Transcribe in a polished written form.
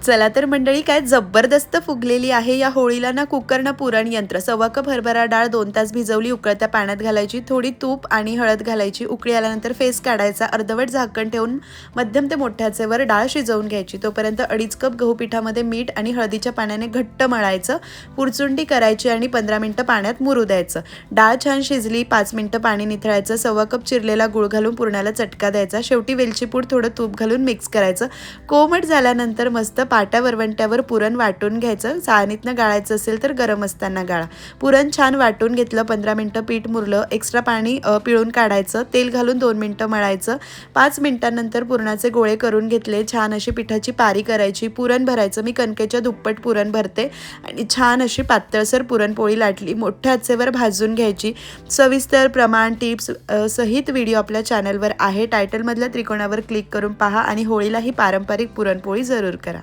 चला तर मंडळी, काय जबरदस्त फुगलेली आहे या होळीला ना कुकर ना पुरण यंत्र। 1/4 कप हरभरा डाळ 2 तास भिजवली, उकळत्या पाण्यात घालायची, थोडी तूप आणि हळद घालायची, उकळी आल्यानंतर फेस काढायचा, अर्धवट झाकण ठेवून मध्यम ते मोठ्या आचेवर डाळ शिजवून घ्यायची। तोपर्यंत 2.5 कप गहू पिठामध्ये मीठ आणि हळदीच्या पाण्याने घट्ट मळायचं, पुरचुंडी करायची आणि 15 मिनिटं पाण्यात मुरू द्यायचं। डाळ छान शिजली, 5 मिनिटं पाणी निथळायचं, 1/4 कप चिरलेला गूळ घालून पुरणाला चटका द्यायचा, शेवटी वेलची पूड थोडं तूप घालून मिक्स करायचं। कोमट झाल्यानंतर मस्त पाट्या वरवंट्यावर पुरण वाटून घ्यायचं, चाळणीतनं गाळायचं असेल तर गरम असताना गाळा। पुरण छान वाटून घेतलं, 15 मिनिटं पीठ मुरलं, एक्स्ट्रा पाणी पिळून काढायचं, तेल घालून 2 मिनिटं मळायचं, 5 मिनिटांनंतर पुरणाचे गोळे करून घेतले, छान अशी पिठाची पारी करायची, पुरण भरायचं। मी कणकेच्या दुप्पट पुरण भरते आणि छान अशी पातळसर पुरणपोळी लाटली, मोठ्या आचेवर भाजून घ्यायची। सविस्तर प्रमाण टिप्स सहित व्हिडिओ आपल्या चॅनलवर आहे, टायटलमधल्या त्रिकोणावर क्लिक करून पहा आणि होळीला ही पारंपरिक पुरणपोळी जरूर करा।